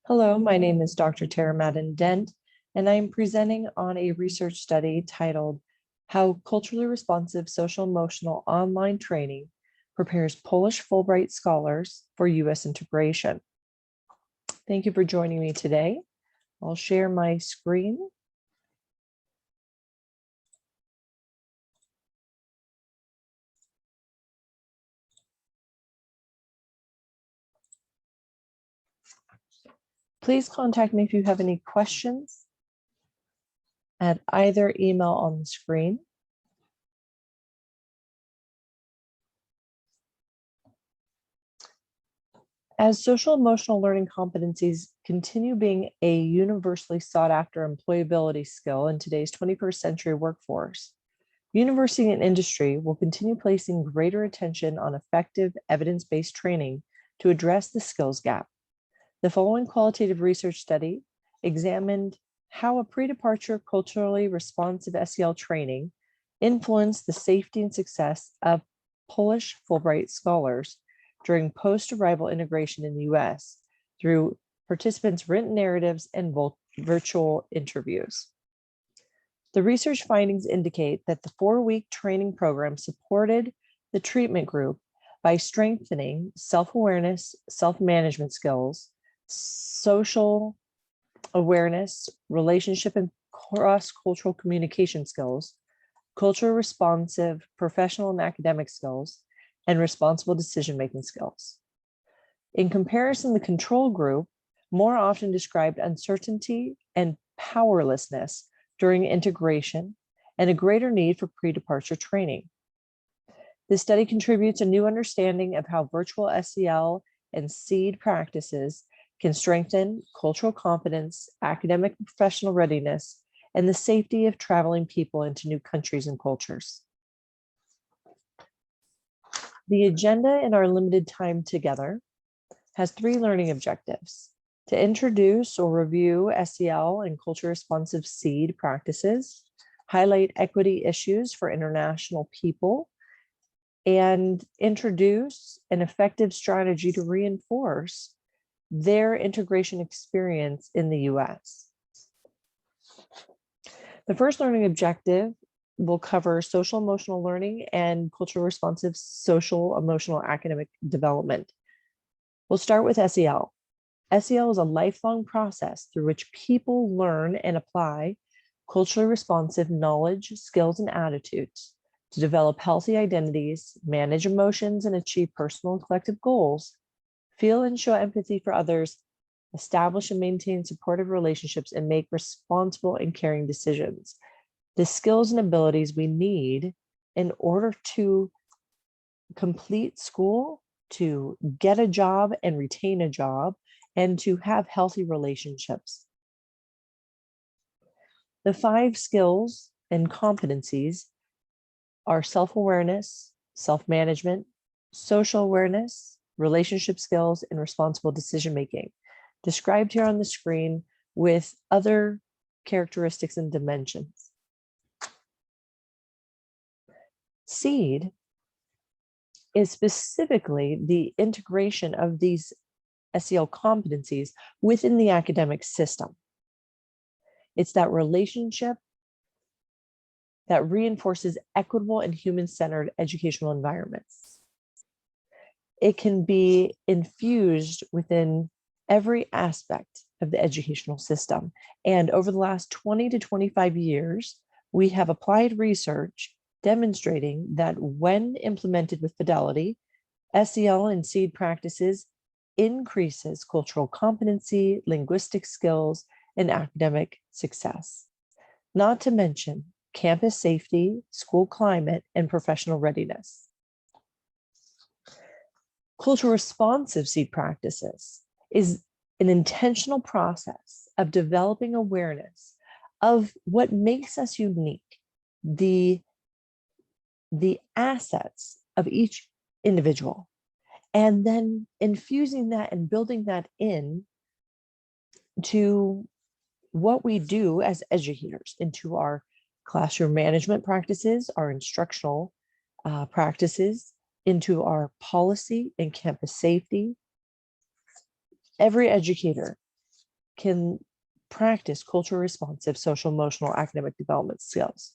Hello, my name is Dr. Tara Madden-Dent, and I am presenting on a research study titled How Culturally Responsive Social-Emotional Online Training Prepares Polish Fulbright Scholars for U.S. Integration. Thank you for joining me today. I'll share my screen. Please contact me if you have any questions at either email on the screen. As social emotional learning competencies continue being a universally sought after employability skill in today's 21st century workforce, university and industry will continue placing greater attention on effective evidence-based training to address the skills gap. The following qualitative research study examined how a pre-departure culturally responsive SEL training influenced the safety and success of Polish Fulbright Scholars during post-arrival integration in the US through participants' written narratives and virtual interviews. The research findings indicate that the 4-week training program supported the treatment group by strengthening self-awareness, self-management skills, social awareness, relationship and cross-cultural communication skills, culture responsive professional and academic skills, and responsible decision-making skills. In comparison, the control group more often described uncertainty and powerlessness during integration and a greater need for pre-departure training. This study contributes a new understanding of how virtual SEL and SEED practices can strengthen cultural competence, academic and professional readiness, and the safety of traveling people into new countries and cultures. The agenda in our limited time together has 3 learning objectives: to introduce or review SEL and culture responsive SEED practices, highlight equity issues for international people, and introduce an effective strategy to reinforce their integration experience in the US. The first learning objective will cover social emotional learning and cultural responsive social emotional academic development. We'll start with SEL. SEL is a lifelong process through which people learn and apply culturally responsive knowledge, skills, and attitudes to develop healthy identities, manage emotions, and achieve personal and collective goals, feel and show empathy for others, establish and maintain supportive relationships, and make responsible and caring decisions. The skills and abilities we need in order to complete school, to get a job and retain a job, and to have healthy relationships. The 5 skills and competencies are self-awareness, self-management, social awareness, relationship skills, and responsible decision-making, described here on the screen with other characteristics and dimensions. SEED is specifically the integration of these SEL competencies within the academic system. It's that relationship that reinforces equitable and human-centered educational environments. It can be infused within every aspect of the educational system. And over the last 20 to 25 years, we have applied research demonstrating that when implemented with fidelity, SEL and SEED practices increases cultural competency, linguistic skills, and academic success. Not to mention campus safety, school climate, and professional readiness. Cultural responsive SEED practices is an intentional process of developing awareness of what makes us unique, the assets of each individual, and then infusing that and building that in to what we do as educators, into our classroom management practices, our instructional practices, into our policy and campus safety. Every educator can practice culture responsive social emotional academic development skills.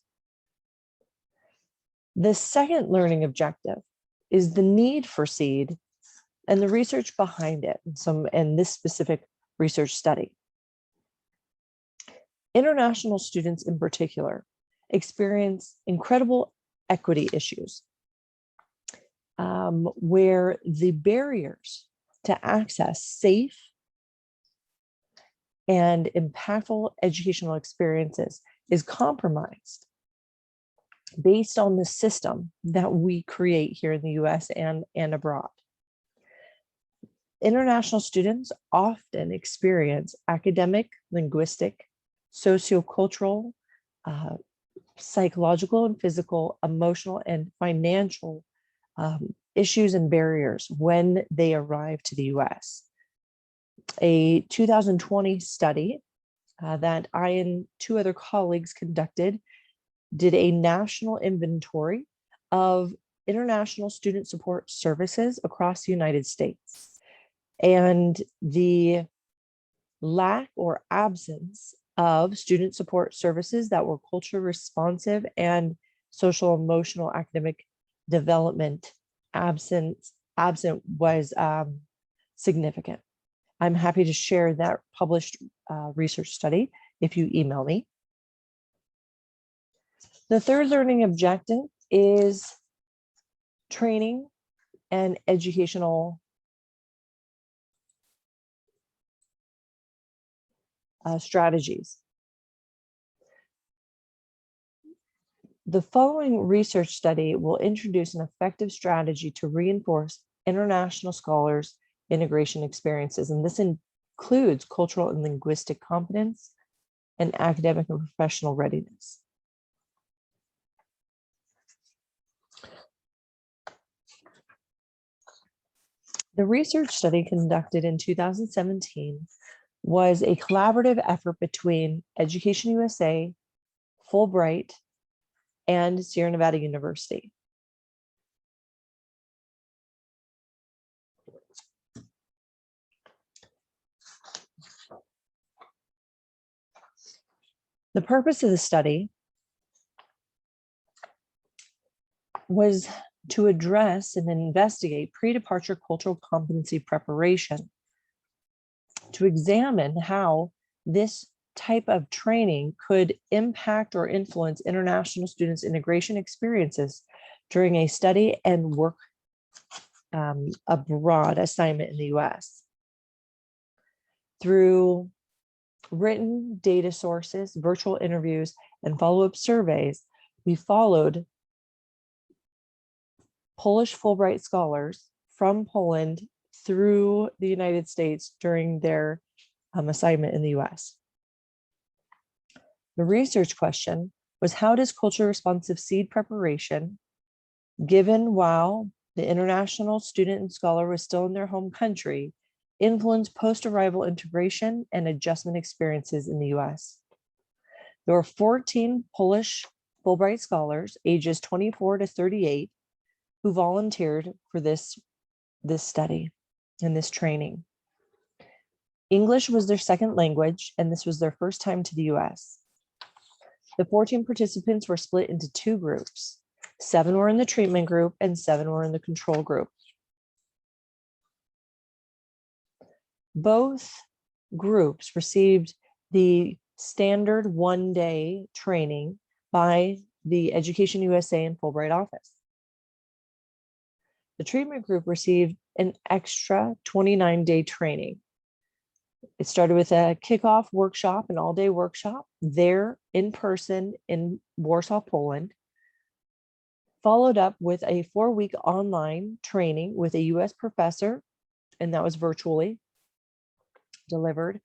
The second learning objective is the need for SEED and the research behind it, and this specific research study. International students in particular experience incredible equity issues, where the barriers to access safe and impactful educational experiences is compromised based on the system that we create here in the US and abroad. International students often experience academic, linguistic, sociocultural, psychological and physical, emotional, and financial issues and barriers when they arrive to the US. A 2020 study that I and two other colleagues conducted did a national inventory of international student support services across the United States. And the lack or absence of student support services that were culture responsive and social emotional academic development absent was significant. I'm happy to share that published research study if you email me. The third learning objective is training and educational strategies. The following research study will introduce an effective strategy to reinforce international scholars' integration experiences, and this includes cultural and linguistic competence and academic and professional readiness. The research study conducted in 2017 was a collaborative effort between Education USA, Fulbright, and Sierra Nevada University. The purpose of the study was to address and investigate pre-departure cultural competency preparation, to examine how this type of training could impact or influence international students' integration experiences during a study and work abroad assignment in the US. Through written data sources, virtual interviews, and follow-up surveys, we followed Polish Fulbright Scholars from Poland through the United States during their assignment in the US. The research question was, how does culture responsive SEED preparation, given while the international student and scholar was still in their home country, influence post-arrival integration and adjustment experiences in the US? There were 14 Polish Fulbright Scholars, ages 24 to 38, who volunteered for this study and this training. English was their second language, and this was their first time to the US. The 14 participants were split into two groups. 7 were in the treatment group and 7 were in the control group. Both groups received the standard one-day training by the Education USA and Fulbright office. The treatment group received an extra 29-day training. It started with a kickoff workshop, an all-day workshop there in person in Warsaw, Poland, followed up with a 4-week online training with a US professor, and that was virtually delivered.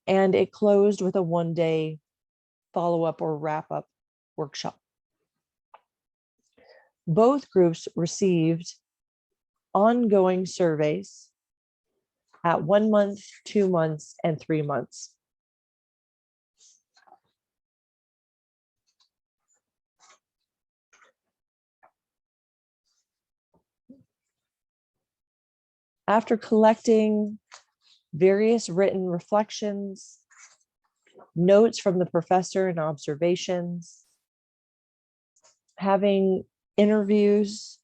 And it closed with a 1-day follow-up or wrap-up workshop. Both groups received ongoing surveys at 1 month, 2 months, and 3 months. After collecting various written reflections, notes from the professor and observations, having interviews,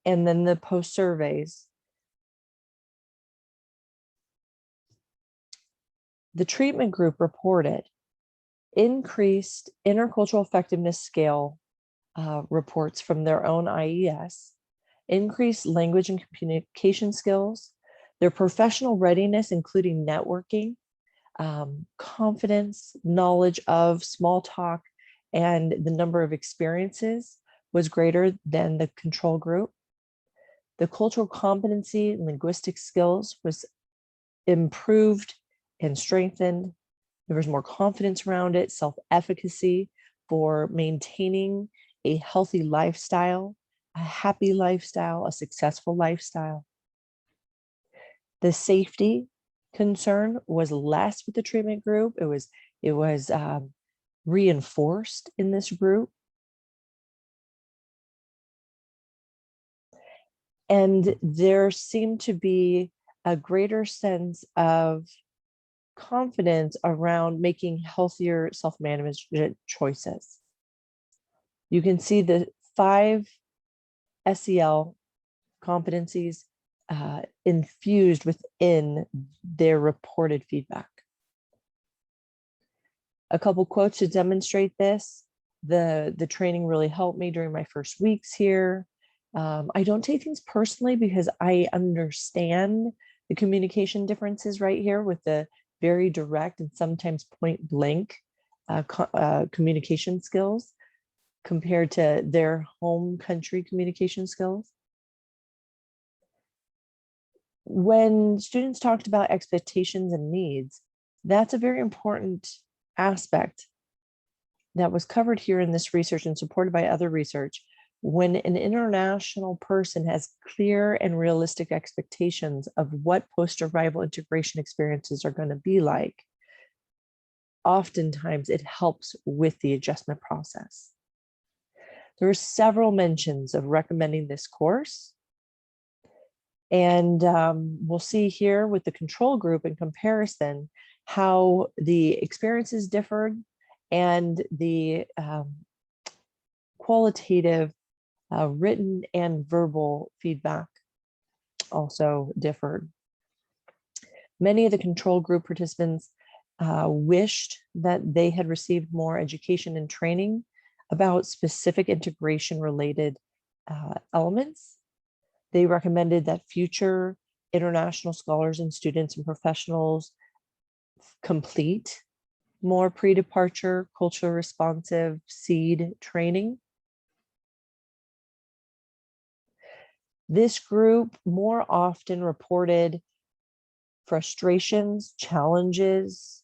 and then the post surveys. The treatment group reported increased intercultural effectiveness scale reports from their own IES, increased language and communication skills, their professional readiness, including networking, confidence, knowledge of small talk, and the number of experiences was greater than the control group. The cultural competency and linguistic skills was improved and strengthened. There was more confidence around it, self-efficacy for maintaining a healthy lifestyle, a happy lifestyle, a successful lifestyle. The safety concern was less with the treatment group. It was reinforced in this group. And there seemed to be a greater sense of confidence around making healthier self-management choices. You can see the 5 SEL competencies infused within their reported feedback. A couple quotes to demonstrate this. The training really helped me during my first weeks here. I don't take things personally because I understand the communication differences right here with the very direct and sometimes point blank communication skills compared to their home country communication skills. When students talked about expectations and needs, that's a very important aspect that was covered here in this research and supported by other research. When an international person has clear and realistic expectations of what post-arrival integration experiences are going to be like, oftentimes it helps with the adjustment process. There are several mentions of recommending this course. And we'll see here with the control group in comparison how the experiences differed and the qualitative written and verbal feedback also differed. Many of the control group participants wished that they had received more education and training about specific integration related elements. They recommended that future international scholars and students and professionals complete more pre-departure, culture responsive SEED training. This group more often reported frustrations, challenges,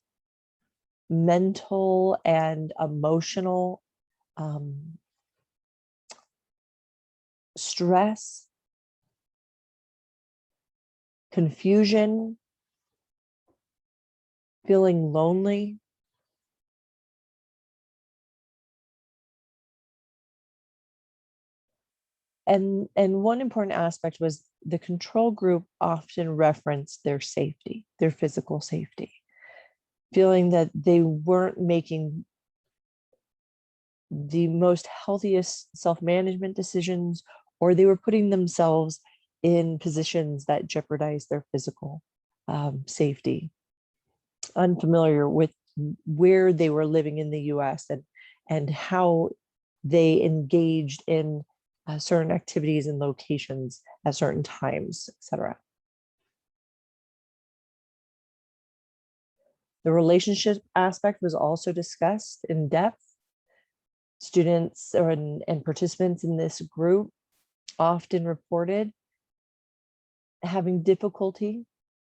mental and emotional stress, confusion, feeling lonely. And one important aspect was the control group often referenced their safety, their physical safety, feeling that they weren't making the most healthiest self-management decisions, or they were putting themselves in positions that jeopardize their physical safety. Unfamiliar with where they were living in the US and how they engaged in certain activities and locations at certain times, etc. The relationship aspect was also discussed in depth. Students and participants in this group often reported having difficulty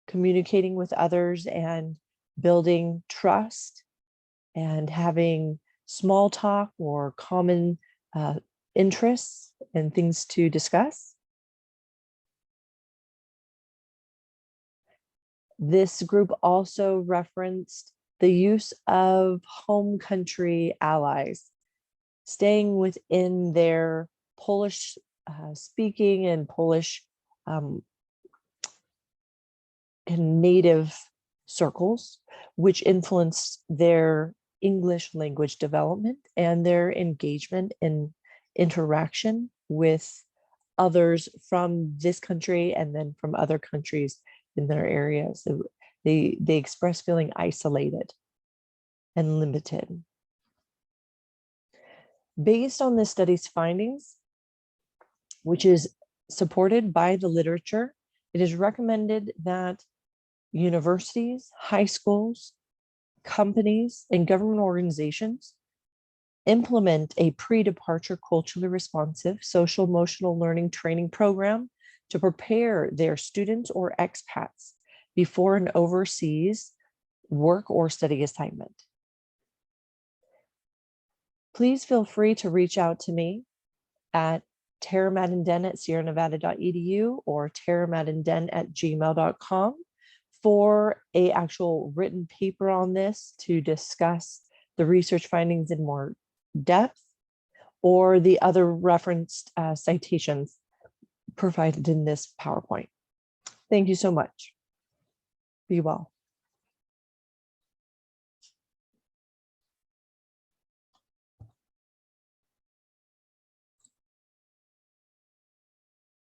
communicating with others and building trust and having small talk or common interests and things to discuss. This group also referenced the use of home country allies, staying within their Polish speaking and Polish native circles, which influence their English language development and their engagement and interaction with others from this country and then from other countries in their areas. They express feeling isolated and limited. Based on this study's findings, which is supported by the literature, it is recommended that universities, high schools, companies, and government organizations implement a pre-departure culturally responsive social emotional learning training program to prepare their students or expats before an overseas work or study assignment. Please feel free to reach out to me at taramadenden@sierranevada.edu or taramadenden@gmail.com for a actual written paper on this to discuss the research findings in more depth, or the other referenced citations provided in this PowerPoint. Thank you so much. Be well.